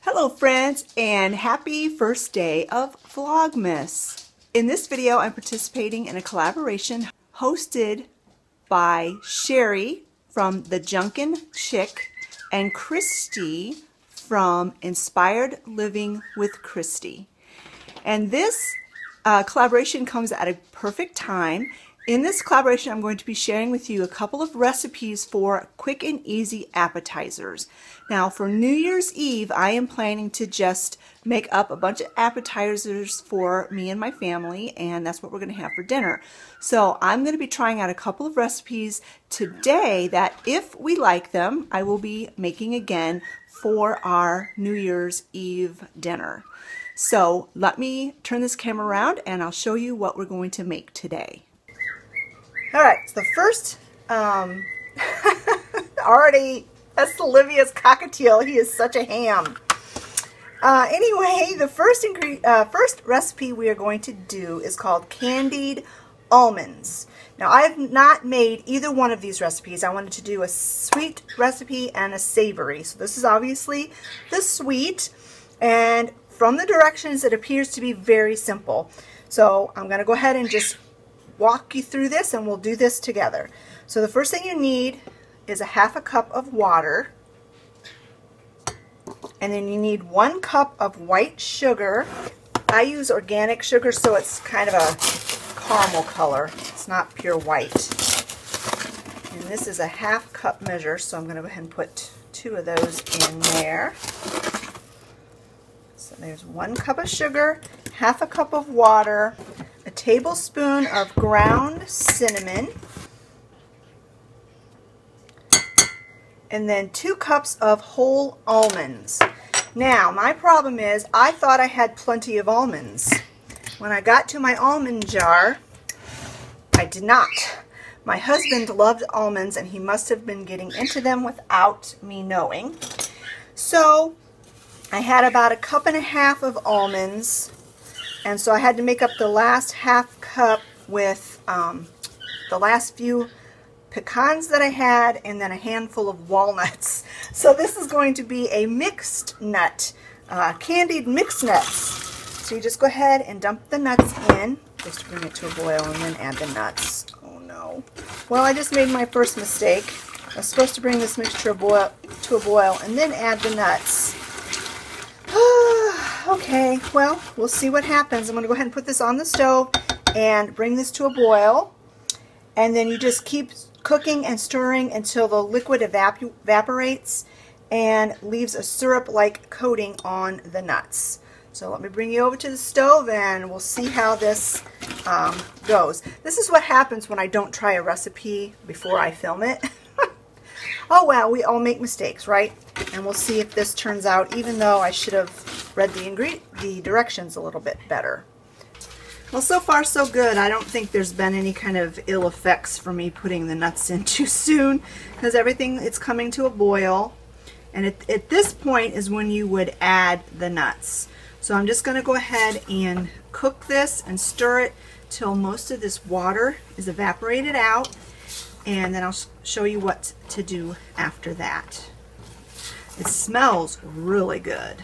Hello friends, and happy first day of Vlogmas. In this video I'm participating in a collaboration hosted by Sherry from The Junkin Chick and Christy from Inspired Living with Christy. And this collaboration comes at a perfect time. In this collaboration, I'm going to be sharing with you a couple of recipes for quick and easy appetizers. Now, for New Year's Eve, I am planning to just make up a bunch of appetizers for me and my family, and that's what we're going to have for dinner. So I'm going to be trying out a couple of recipes today that, if we like them, I will be making again for our New Year's Eve dinner. So let me turn this camera around and I'll show you what we're going to make today. Alright, so the first, already, that's Olivia's cockatiel. He is such a ham. Anyway, the first recipe we are going to do is called Candied Almonds. Now, I have not made either one of these recipes. I wanted to do a sweet recipe and a savory. So this is obviously the sweet, and from the directions, it appears to be very simple. So I'm going to go ahead and just walk you through this, and we'll do this together. So the first thing you need is a half a cup of water, and then you need 1 cup of white sugar. I use organic sugar, so it's kind of a caramel color. It's not pure white. And this is a half cup measure, so I'm going to go ahead and put 2 of those in there. So there's 1 cup of sugar, half a cup of water, a tablespoon of ground cinnamon, and then 2 cups of whole almonds. Now, my problem is I thought I had plenty of almonds. When I got to my almond jar, I did not. My husband loved almonds, and he must have been getting into them without me knowing. So I had about 1.5 cups of almonds, and so I had to make up the last half cup with the last few pecans that I had, and then a handful of walnuts. So this is going to be a mixed nut, candied mixed nuts. So you just go ahead and dump the nuts in, just to bring it to a boil, and then add the nuts. Oh no. Well, I just made my first mistake. I was supposed to bring this mixture to a boil and then add the nuts. Okay, well, we'll see what happens. I'm going to go ahead and put this on the stove and bring this to a boil. And then you just keep cooking and stirring until the liquid evaporates and leaves a syrup-like coating on the nuts. So let me bring you over to the stove and we'll see how this goes. This is what happens when I don't try a recipe before I film it. Oh well, we all make mistakes, right? And we'll see if this turns out, even though I should have read the directions a little bit better. Well, so far so good. I don't think there's been any kind of ill effects for me putting the nuts in too soon, because everything, it's coming to a boil. And at this point is when you would add the nuts. So I'm just going to go ahead and cook this and stir it till most of this water is evaporated out. And then I'll show you what to do after that. It smells really good.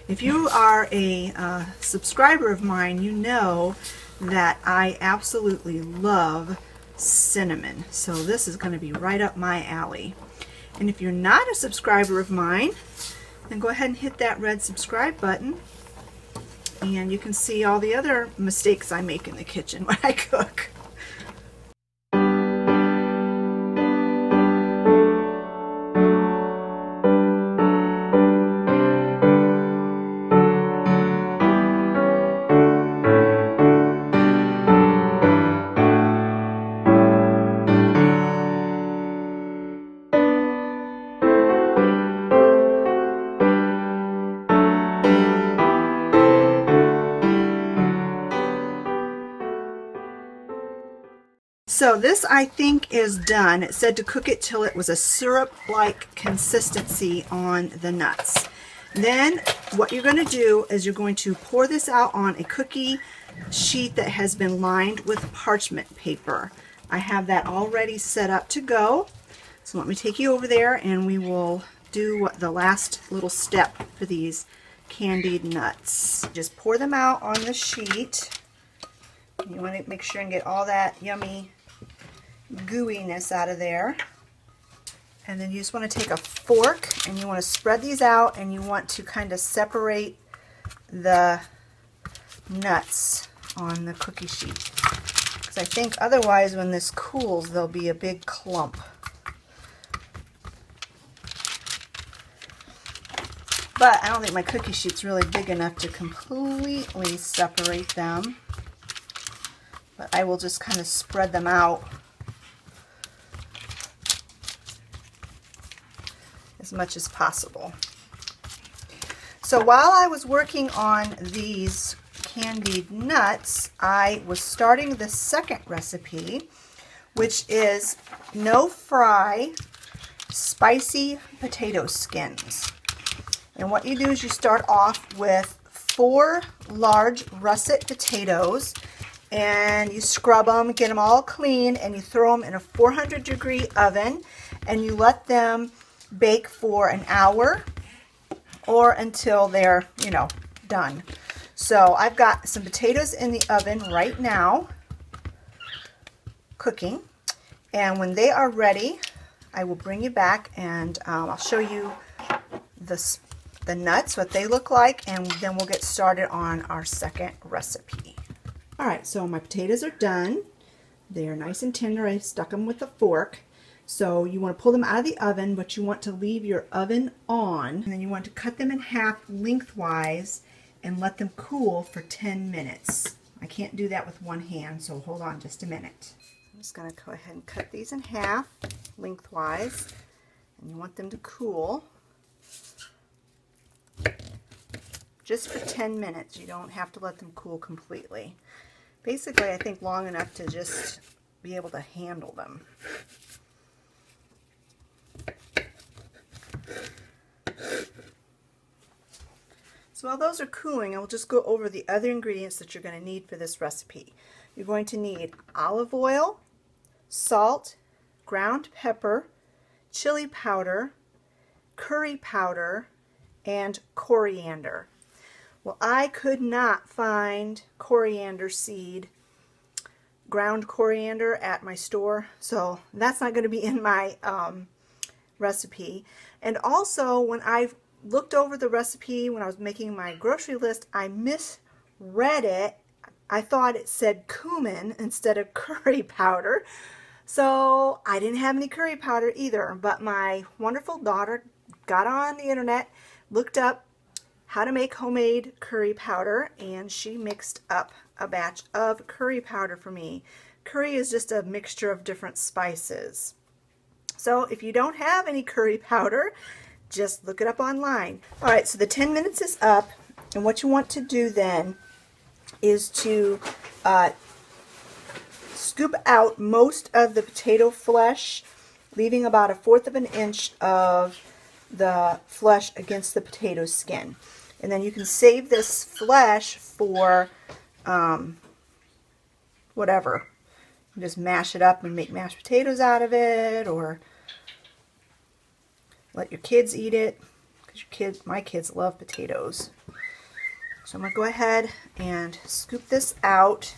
If you are a subscriber of mine, you know that I absolutely love cinnamon. So this is going to be right up my alley. And if you're not a subscriber of mine, then go ahead and hit that red subscribe button. And you can see all the other mistakes I make in the kitchen when I cook. So this, I think, is done. It said to cook it till it was a syrup-like consistency on the nuts. Then what you're going to do is you're going to pour this out on a cookie sheet that has been lined with parchment paper. I have that already set up to go. So let me take you over there and we will do the last little step for these candied nuts. Just pour them out on the sheet. You want to make sure and get all that yummy gooiness out of there. And then you just want to take a fork and you want to spread these out, and you want to kind of separate the nuts on the cookie sheet. Because I think otherwise when this cools there'll be a big clump. But I don't think my cookie sheet's really big enough to completely separate them. But I will just kind of spread them out as much as possible. So while I was working on these candied nuts, I was starting the second recipe, which is no fry spicy potato skins. And what you do is you start off with 4 large russet potatoes, and you scrub them, get them all clean, and you throw them in a 400-degree oven, and you let them bake for an hour or until they're, you know, done. So I've got some potatoes in the oven right now cooking, and when they are ready, I will bring you back and I'll show you the nuts, what they look like, and then we'll get started on our second recipe. Alright, so my potatoes are done. They are nice and tender. I stuck them with a fork. So you want to pull them out of the oven, but you want to leave your oven on, and then you want to cut them in half lengthwise and let them cool for 10 minutes. I can't do that with one hand, so hold on just a minute. I'm just going to go ahead and cut these in half lengthwise, and you want them to cool just for 10 minutes. You don't have to let them cool completely. Basically, I think long enough to just be able to handle them. So while those are cooling, I will just go over the other ingredients that you're going to need for this recipe. You're going to need olive oil, salt, ground pepper, chili powder, curry powder, and coriander. Well, I could not find coriander seed, ground coriander at my store, so that's not going to be in my recipe. And also, when I looked over the recipe when I was making my grocery list, I misread it. I thought it said cumin instead of curry powder. So I didn't have any curry powder either, but my wonderful daughter got on the internet, looked up how to make homemade curry powder, and she mixed up a batch of curry powder for me. Curry is just a mixture of different spices. So if you don't have any curry powder, just look it up online. Alright, so the 10 minutes is up, and what you want to do then is to scoop out most of the potato flesh, leaving about 1/4 of an inch of the flesh against the potato skin. And then you can save this flesh for whatever. You just mash it up and make mashed potatoes out of it, or let your kids eat it, because my kids love potatoes. So I'm going to go ahead and scoop this out.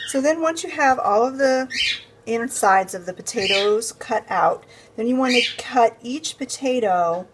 So then once you have all of the insides of the potatoes cut out, then you want to cut each potato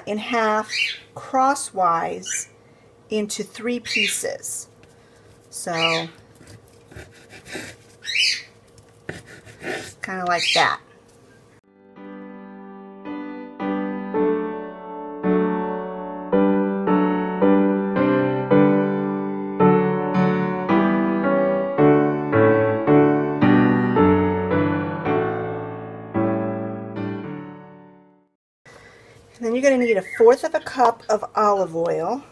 in half crosswise into 3 pieces. So kind of like that. Then you're going to need 1/4 cup of olive oil.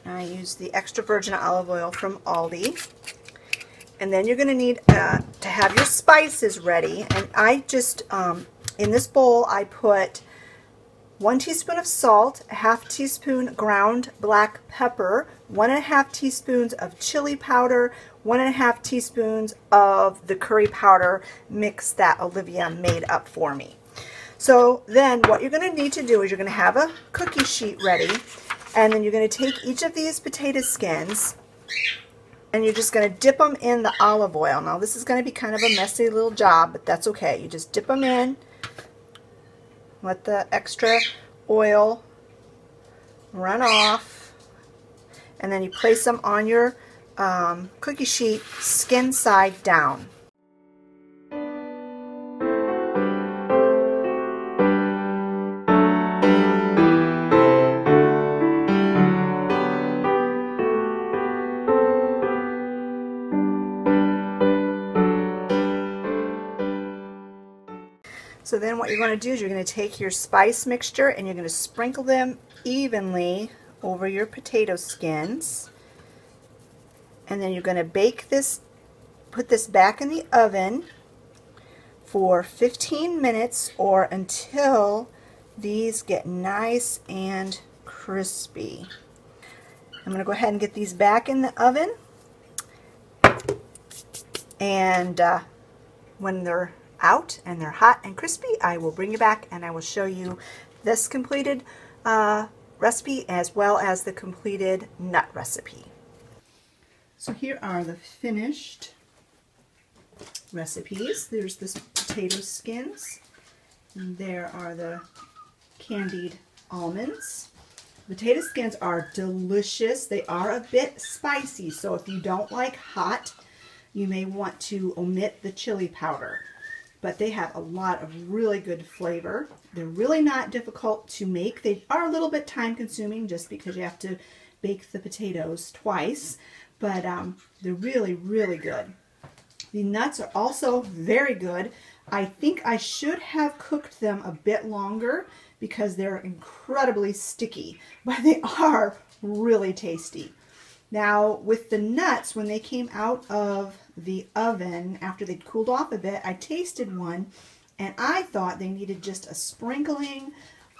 I use the extra virgin olive oil from Aldi. And then you're going to need to have your spices ready. And I just, in this bowl, I put 1 teaspoon of salt, a ½ teaspoon ground black pepper, 1½ teaspoons of chili powder, 1½ teaspoons of the curry powder mix that Olivia made up for me. So then what you're going to need to do is you're going to have a cookie sheet ready, and then you're going to take each of these potato skins and you're just going to dip them in the olive oil. Now this is going to be kind of a messy little job, but that's okay. You just dip them in, let the extra oil run off, and then you place them on your cookie sheet skin side down. So then what you're going to do is you're going to take your spice mixture and you're going to sprinkle them evenly over your potato skins. And then you're going to bake this, put this back in the oven for 15 minutes or until these get nice and crispy. I'm going to go ahead and get these back in the oven. And when they're out and they're hot and crispy, I will bring you back and I will show you this completed recipe as well as the completed nut recipe. So here are the finished recipes. There's the potato skins, and there are the candied almonds. Potato skins are delicious. They are a bit spicy, so if you don't like hot, you may want to omit the chili powder. But they have a lot of really good flavor. They're really not difficult to make. They are a little bit time consuming just because you have to bake the potatoes twice, but they're really, really good. The nuts are also very good. I think I should have cooked them a bit longer because they're incredibly sticky, but they are really tasty. Now with the nuts, when they came out of the oven after they'd cooled off a bit, I tasted one and I thought they needed just a sprinkling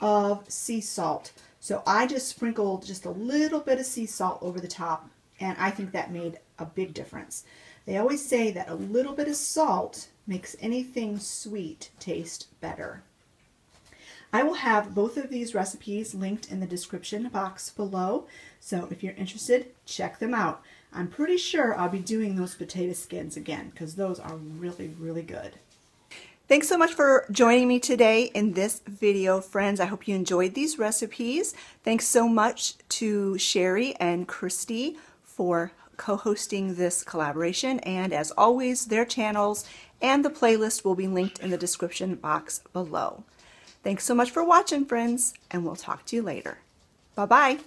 of sea salt. So I just sprinkled just a little bit of sea salt over the top, and I think that made a big difference. They always say that a little bit of salt makes anything sweet taste better. I will have both of these recipes linked in the description box below, so if you're interested, check them out. I'm pretty sure I'll be doing those potato skins again because those are really, really good. Thanks so much for joining me today in this video, friends. I hope you enjoyed these recipes. Thanks so much to Sherry and Christy for co-hosting this collaboration, and as always, their channels and the playlist will be linked in the description box below. Thanks so much for watching, friends, and we'll talk to you later. Bye-bye.